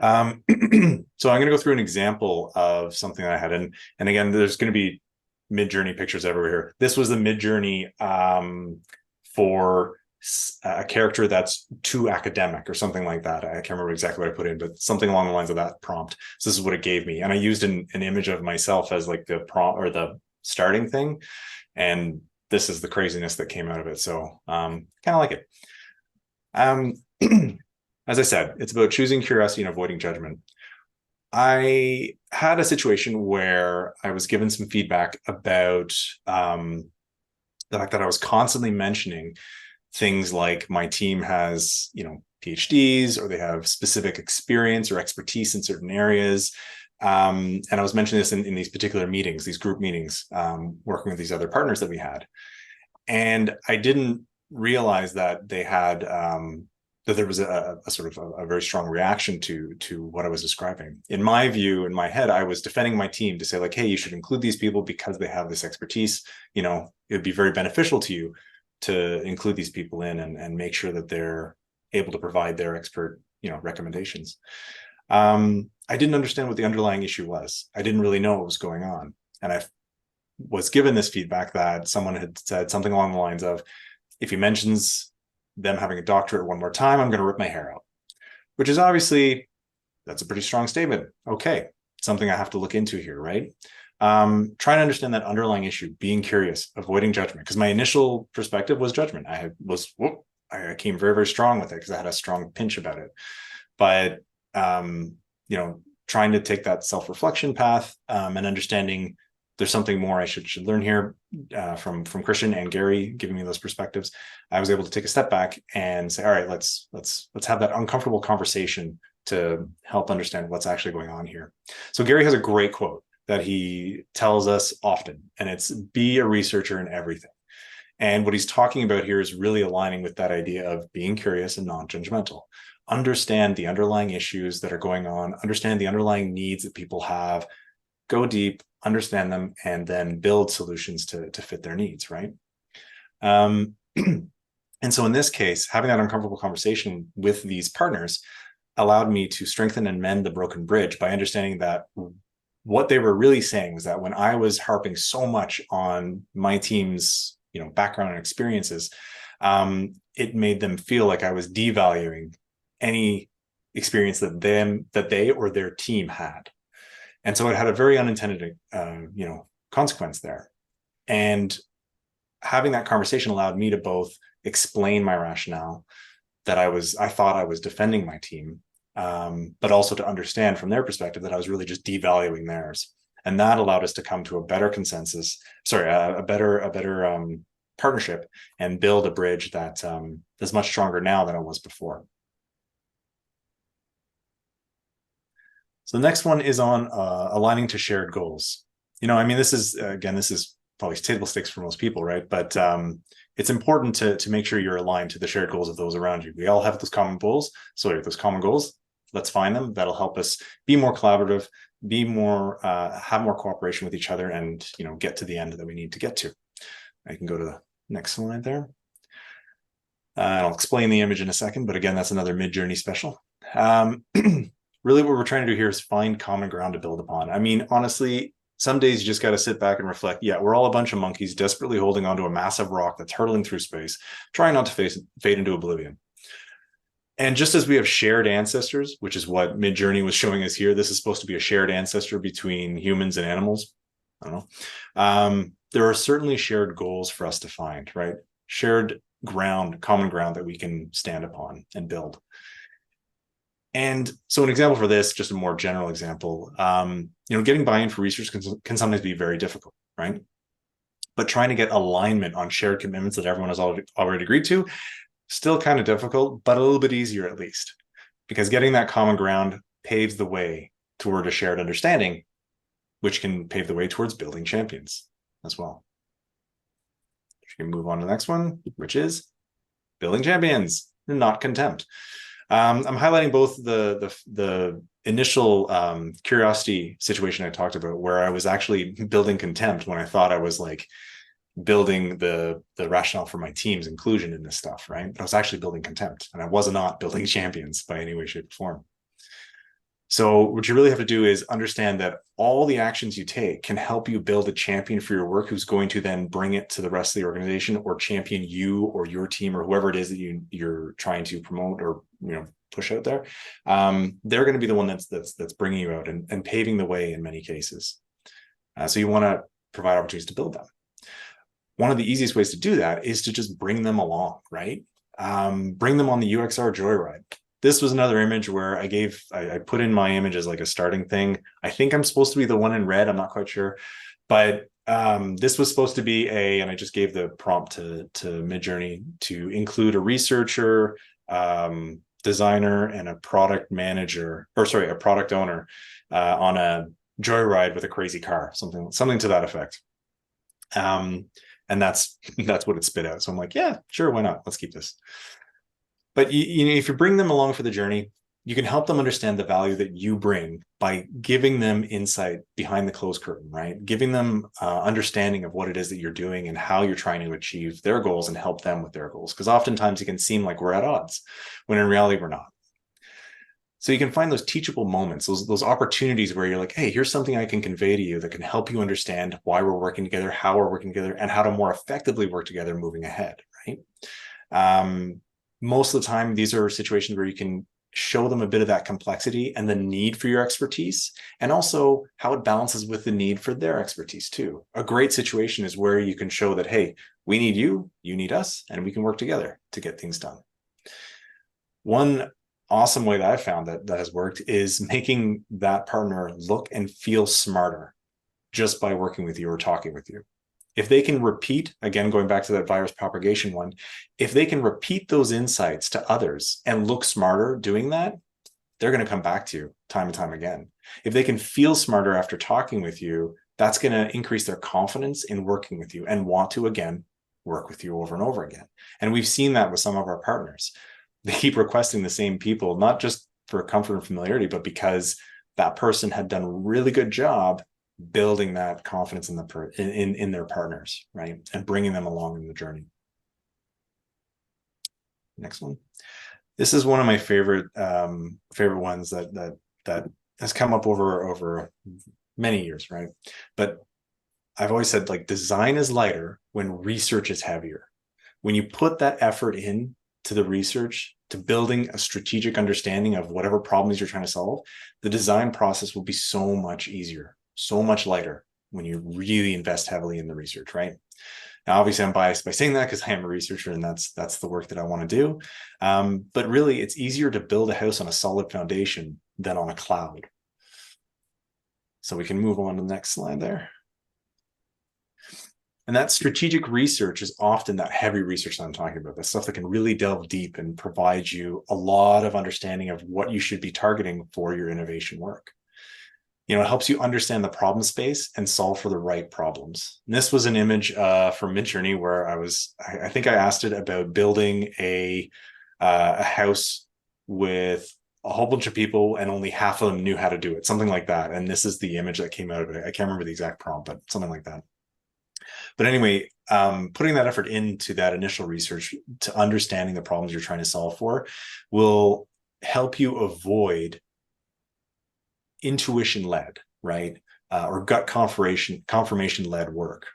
So I'm going to go through an example of something that I had. And again, there's going to be mid-journey pictures everywhere here. This was the mid-journey for a character that's too academic or something like that. I can't remember exactly what I put in, but something along the lines of that prompt. So this is what it gave me. And I used an image of myself as like the prompt or the starting thing. And this is the craziness that came out of it. So kind of like it. As I said, it's about choosing curiosity and avoiding judgment. I had a situation where I was given some feedback about the fact that I was constantly mentioning things like my team has, PhDs, or they have specific experience or expertise in certain areas. And I was mentioning this in these particular meetings, these group meetings, working with these other partners that we had. And I didn't realize that they had, that there was a sort of a very strong reaction to what I was describing. In my view, in my head, I was defending my team to say like, hey, you should include these people because they have this expertise. It would be very beneficial to you to include these people in and make sure that they're able to provide their expert, recommendations. I didn't understand what the underlying issue was. I didn't really know what was going on. And I was given this feedback that someone had said something along the lines of, if he mentions them having a doctorate one more time, I'm going to rip my hair out, which is obviously, that's a pretty strong statement. Okay, something I have to look into here, right? Trying to understand that underlying issue, being curious, avoiding judgment, because my initial perspective was judgment. I came very, very strong with it because I had a strong pinch about it. But, trying to take that self-reflection path and understanding there's something more I should learn here from Christian and Gary giving me those perspectives. I was able to take a step back and say, all right, let's have that uncomfortable conversation to help understand what's actually going on here. So Gary has a great quote that he tells us often, and it's be a researcher in everything. And what he's talking about here is really aligning with that idea of being curious and non-judgmental. Understand the underlying issues that are going on, understand the underlying needs that people have, go deep, understand them, and then build solutions to fit their needs, right? And so in this case, having that uncomfortable conversation with these partners allowed me to strengthen and mend the broken bridge by understanding that what they were really saying was that when I was harping so much on my team's background and experiences, it made them feel like I was devaluing any experience that they or their team had. And so it had a very unintended consequence there. And having that conversation allowed me to both explain my rationale, that I thought I was defending my team, but also to understand from their perspective that I was really just devaluing theirs. And that allowed us to come to a better consensus, a better partnership, and build a bridge that is much stronger now than it was before. So the next one is on aligning to shared goals. This is probably table stakes for most people, right? But it's important to make sure you're aligned to the shared goals of those around you. We all have those common goals. So those common goals, let's find them. That'll help us be more collaborative, have more cooperation with each other, and get to the end that we need to get to. I can go to the next slide there. And I'll explain the image in a second, but again, that's another mid-journey special. Really what we're trying to do here is find common ground to build upon. Honestly, some days you just got to sit back and reflect. Yeah, we're all a bunch of monkeys desperately holding onto a massive rock that's hurtling through space, trying not to fade into oblivion. And just as we have shared ancestors, which is what Midjourney was showing us here, this is supposed to be a shared ancestor between humans and animals. I don't know. There are certainly shared goals for us to find, right? Shared ground, common ground that we can stand upon and build. And so an example for this, just a more general example, getting buy-in for research can sometimes be very difficult, right? But trying to get alignment on shared commitments that everyone has already agreed to, still kind of difficult, but a little bit easier at least, because getting that common ground paves the way toward a shared understanding, which can pave the way towards building champions as well. We can move on to the next one, which is building champions, not contempt. I'm highlighting both the initial curiosity situation I talked about, where I was actually building contempt when I thought I was like building the rationale for my team's inclusion in this stuff, right? But I was actually building contempt, and I was not building champions by any way, shape, or form. So what you really have to do is understand that all the actions you take can help you build a champion for your work who's going to then bring it to the rest of the organization, or champion you or your team or whoever it is that you're trying to promote or push out there. They're going to be the one that's bringing you out and paving the way in many cases. So you want to provide opportunities to build them. One of the easiest ways to do that is to just bring them along, right? Bring them on the UXR joyride. This was another image where I put in my image as like a starting thing. I think I'm supposed to be the one in red. I'm not quite sure, but this was supposed to be and I just gave the prompt to Midjourney to include a researcher, designer, and a product manager, or sorry, a product owner on a joyride with a crazy car, something to that effect. And that's what it spit out. So I'm like, yeah, sure, why not? Let's keep this. But if you bring them along for the journey, you can help them understand the value that you bring by giving them insight behind the closed curtain, right? Giving them understanding of what it is that you're doing and how you're trying to achieve their goals and help them with their goals. Because oftentimes it can seem like we're at odds, when in reality we're not. So you can find those teachable moments, those opportunities where you're like, hey, here's something I can convey to you that can help you understand why we're working together, how we're working together, and how to more effectively work together moving ahead, right? Most of the time, these are situations where you can show them a bit of that complexity and the need for your expertise, and also how it balances with the need for their expertise too. A great situation is where you can show that, hey, we need you, you need us, and we can work together to get things done. One awesome way that I found that has worked is making that partner look and feel smarter just by working with you or talking with you. If they can repeat, again, going back to that virus propagation one, if they can repeat those insights to others and look smarter doing that, they're going to come back to you time and time again. If they can feel smarter after talking with you, that's going to increase their confidence in working with you and want to, again, work with you over and over again. And we've seen that with some of our partners. They keep requesting the same people, not just for comfort and familiarity, but because that person had done a really good job building that confidence in their partners, right? And bringing them along in the journey. Next one. This is one of my favorite ones that has come up over many years, right? But I've always said, like, design is lighter when research is heavier. When you put that effort in to the research, to building a strategic understanding of whatever problems you're trying to solve, the design process will be so much easier, so much lighter when you really invest heavily in the research, right? Now, obviously, I'm biased by saying that because I am a researcher and that's the work that I want to do. But really, it's easier to build a house on a solid foundation than on a cloud. So we can move on to the next slide there. And that strategic research is often that heavy research that I'm talking about, the stuff that can really delve deep and provide you a lot of understanding of what you should be targeting for your innovation work. It helps you understand the problem space and solve for the right problems. And this was an image from Midjourney where I think I asked it about building a house with a whole bunch of people and only half of them knew how to do it, something like that. And this is the image that came out of it. I can't remember the exact prompt, but something like that. But anyway, putting that effort into that initial research to understanding the problems you're trying to solve for will help you avoid intuition-led, right? Or gut confirmation-led work,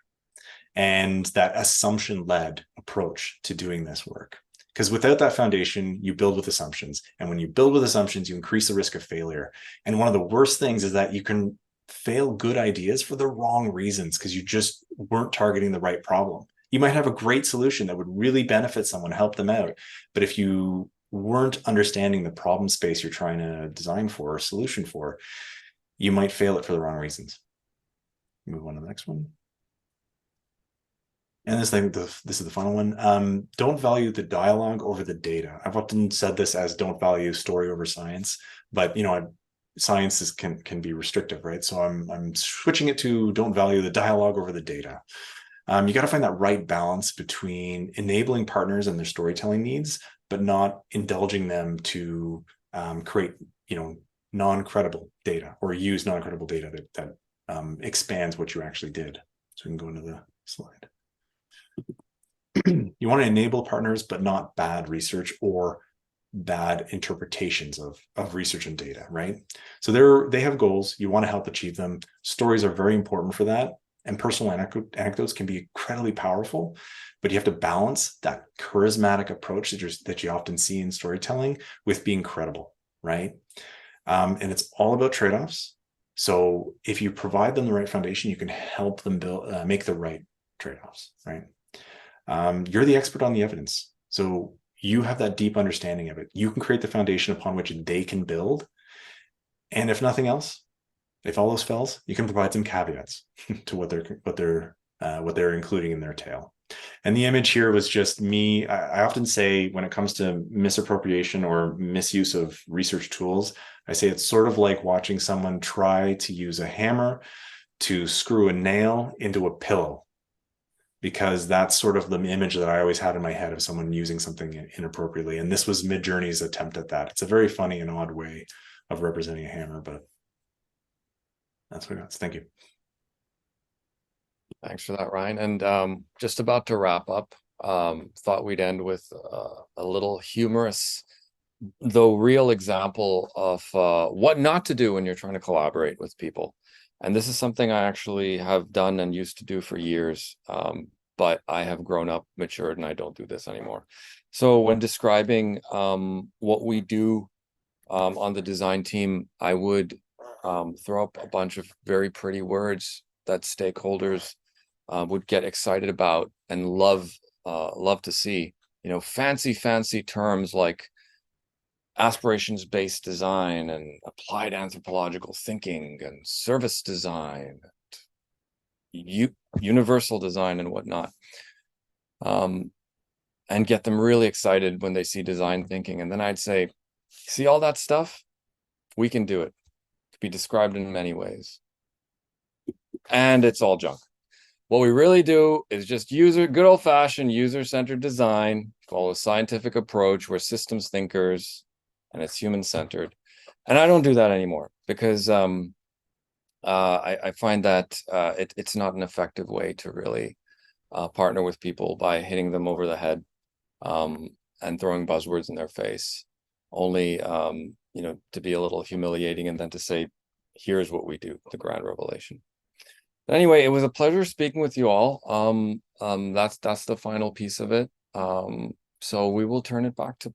and that assumption-led approach to doing this work. Because without that foundation, you build with assumptions. And when you build with assumptions, you increase the risk of failure. And one of the worst things is that you can fail good ideas for the wrong reasons because you just weren't targeting the right problem. You might have a great solution that would really benefit someone, help them out. But if you weren't understanding the problem space you're trying to design for or solution for, you might fail it for the wrong reasons. Move on to the next one. And this is the final one. Don't value the dialogue over the data. I've often said this as don't value story over science, but science can be restrictive, right? So I'm switching it to don't value the dialogue over the data. You got to find that right balance between enabling partners and their storytelling needs, but not indulging them to create, non-credible data or use non-credible data that expands what you actually did. So we can go into the slide. You want to enable partners, but not bad research or bad interpretations of research and data, right? So they have goals. You want to help achieve them. Stories are very important for that. And personal anecdotes can be incredibly powerful, but you have to balance that charismatic approach that you often see in storytelling with being credible, right? And it's all about trade-offs. So if you provide them the right foundation, you can help them make the right trade-offs, right? You're the expert on the evidence. So you have that deep understanding of it. You can create the foundation upon which they can build. And if nothing else, if all else fails, you can provide some caveats to what they're including in their tale. And the image here was just me. I often say when it comes to misappropriation or misuse of research tools, I say it's sort of like watching someone try to use a hammer to screw a nail into a pillow, because that's sort of the image that I always had in my head of someone using something inappropriately. And this was Midjourney's attempt at that. It's a very funny and odd way of representing a hammer, but that's what I got. Thank you. Thanks for that, Ryan. And just about to wrap up, thought we'd end with a little humorous, though real example of what not to do when you're trying to collaborate with people. And this is something I actually have done and used to do for years, but I have grown up, matured, and I don't do this anymore. So when describing what we do on the design team, I would throw up a bunch of very pretty words that stakeholders would get excited about and love to see. Fancy terms like aspirations-based design and applied anthropological thinking and service design, universal design and whatnot, and get them really excited when they see design thinking. And then I'd say, see all that stuff? We can do it. It could be described in many ways. And it's all junk. What we really do is just good old-fashioned user-centered design, follow a scientific approach. We're systems thinkers, and it's human-centered. And I don't do that anymore because I find that it's not an effective way to really partner with people by hitting them over the head and throwing buzzwords in their face, only to be a little humiliating and then to say, here's what we do, the grand revelation. Anyway, it was a pleasure speaking with you all. That's the final piece of it. So we will turn it back to